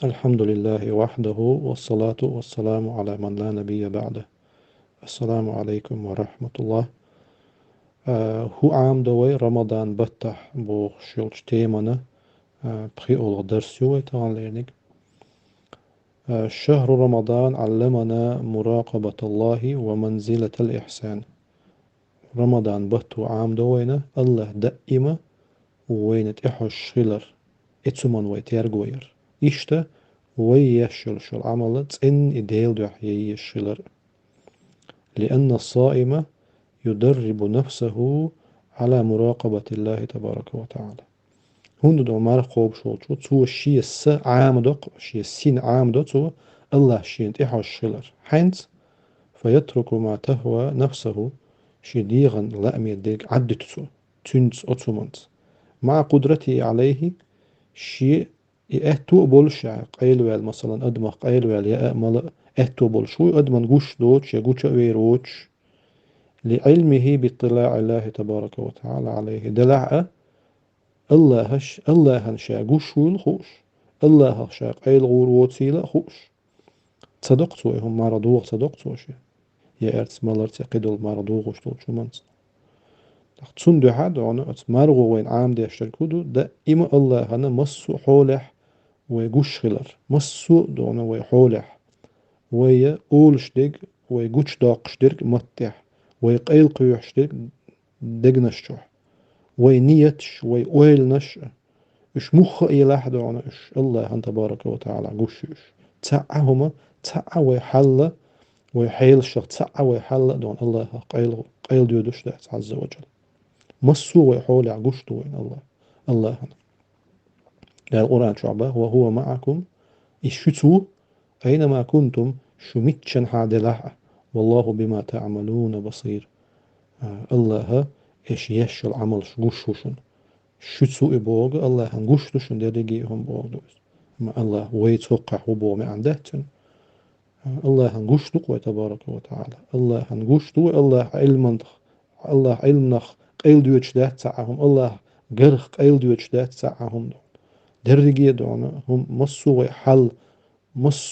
الحمد لله وحده والصلاة والسلام على من لا نبي بعده. السلام عليكم ورحمة الله. هو عام دوي رمضان بتح بو شلش تيمنا بخي أول درسيو تعالينك. شهر رمضان علمنا مراقبة الله ومنزلة الإحسان. رمضان بتو عام دوينا الله دائما وين تحش خلر اتسمن ويتيرغوير إشتا ويشل شل عملت إن إديل دوحيي الشلر، لأن الصائم يدرب نفسه على مراقبة الله تبارك وتعالى. هون دو مار خوب شول شو تو شي الس عامدق شي السين عامدق تو الله شين تحو الشلر حينت فيترك ما تهوى نفسه شي ديغن لا أميديك عدت تو تنس أتسمنت مع قدرته عليه شي إهتو بولش قيل ويل مثلا أدمغ قيل ويل يا ملا إهتو بولش شو أدمن قوش دوتش يقوش ويروتش لعلمه باطلاع الله تبارك وتعالى عليه دلع الله هش الله هنشا قوش والخوش الله هشا قيل غور وتسيلا خوش تصدقتوا هم مرضوغ تصدقتوا شي يا إرتس مالر تقيدوا المرضوغ وشتول شو منت تون دو حد أنا أتمرغو وين عام دي أشتركودو دا إما الله هنا مسو حولح ويقوش خلر مسو دونا ويحولح ويا أولشتك ويقوش داقشتك متح ويقيل قيوحشتك دقنشتوح وينيتش ويقويلنش إش مخ إلى أحد دونا إش الله أن تبارك وتعالى قوشيش تعهما تعا ويحل ويحيل الشخص تعا ويحل دون الله قيل ديودش عز وجل مسو ويحول قشتو وين الله قال القرآن شعبه وهو معكم الشتو أينما كنتم شمتشن حادلح والله بما تعملون بصير. الله إيش يش العمل قشوشن شتو إبوغ الله هنقشتوشن درجيهم بوغدوس ما الله ويتوقع هبو ما عندهتن الله هنقشتو تبارك وتعالى الله هنقشتو الله الله علمنخ قيل ديوش ده تعهم الله قرخ قيل ديوش ده تعهم درجي دونا هم مسو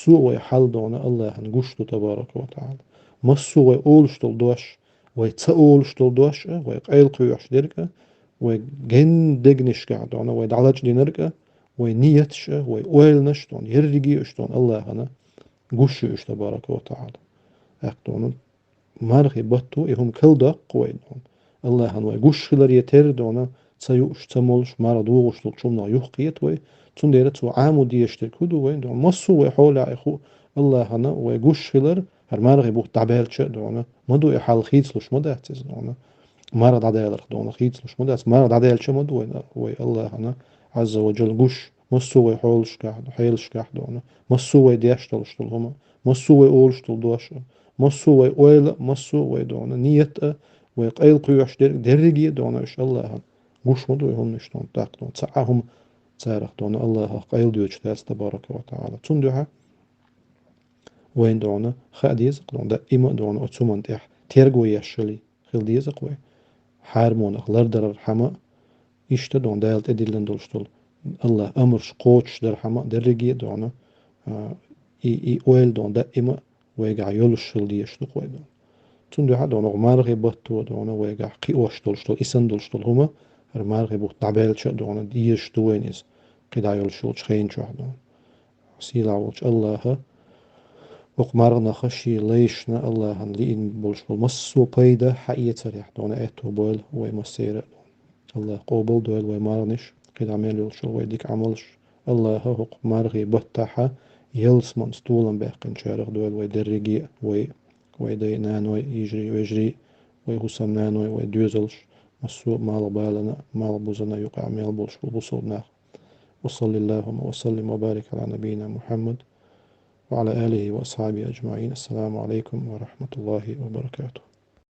ويحل دونا الله هنقشتو تبارك وتعالى مسو ويقولشتل دوش ويتسأولشتل دوش ويقيل قيوش درجة ويجن دقنش قاعدونا ويدعلج دينرجة وينيتش ويقولنش دون يرجي اشتون الله هنا قشوش تبارك وتعالى اقدونا مرغي بطو إهم كل دق وينهم الله هنوي قشلر يتر دونا تسيوش تمولش مرضوغش تلشمنا يحقيت وي تنديرت وعامو ديشتر كدو وين دون مصو ويحول عيخو الله هنا ويقشلر هر مرغي بوك تعبيرتش دونا مدو يحال خيتلوش مدهتز دونا مرض عدالر دونا خيتلوش مدهتز مرض عدالش مدو وي الله هنا عز وجل قش مصو ويحولش كحد حيلش كحد دونا مصو ويديشتلش تلهما مصو ويقولش تلدوش مصو ويقول مصو ويدونا نيت ويقيل قيوش درجي دونا إش الله قش مدو يهم نشتون تاقدون تعهم تارخ دونا الله قيل ديوش تاس تبارك وتعالى تندوها وين دونا خاديزق دونا دا إما دونا أتسومن تيح تيرغو يشلي خل ديزق وي حارمونق لردر حما إشتا دون دالت إدلن دولشتول الله أمرش قوتش در حما درجي دونا إي أويل دون دا إما ويقع يولشل ديشتوق ويدون تندو حد ونغ مارغي بطو دونا ويقع قيوش دولشتول إسن دولشتول هما هر مارغي بوت تعبالش دونا ديشتو وينيز قدا يولشول شخين شو حدون سيلا ولش الله وق مارغنا خشي ليشنا الله هن لين بولشتول مسو بيدا حقية سريح دونا إيتو بول ويمسيرة الله قوبل دويل ويمارنش قدا عمل يولشول ويديك عملش الله هق مارغي بطاحة يلس من ستولن بيقن شارخ دويل ويدرجي ويدي نانوي يجري ويجري ويهسم نانوي ويدوزلش مسوء مال بالنا مال بوزنا يقع مال بولش وبصلنا. وصلى اللهم وسلم وبارك على نبينا محمد وعلى آله وأصحابه أجمعين. السلام عليكم ورحمة الله وبركاته.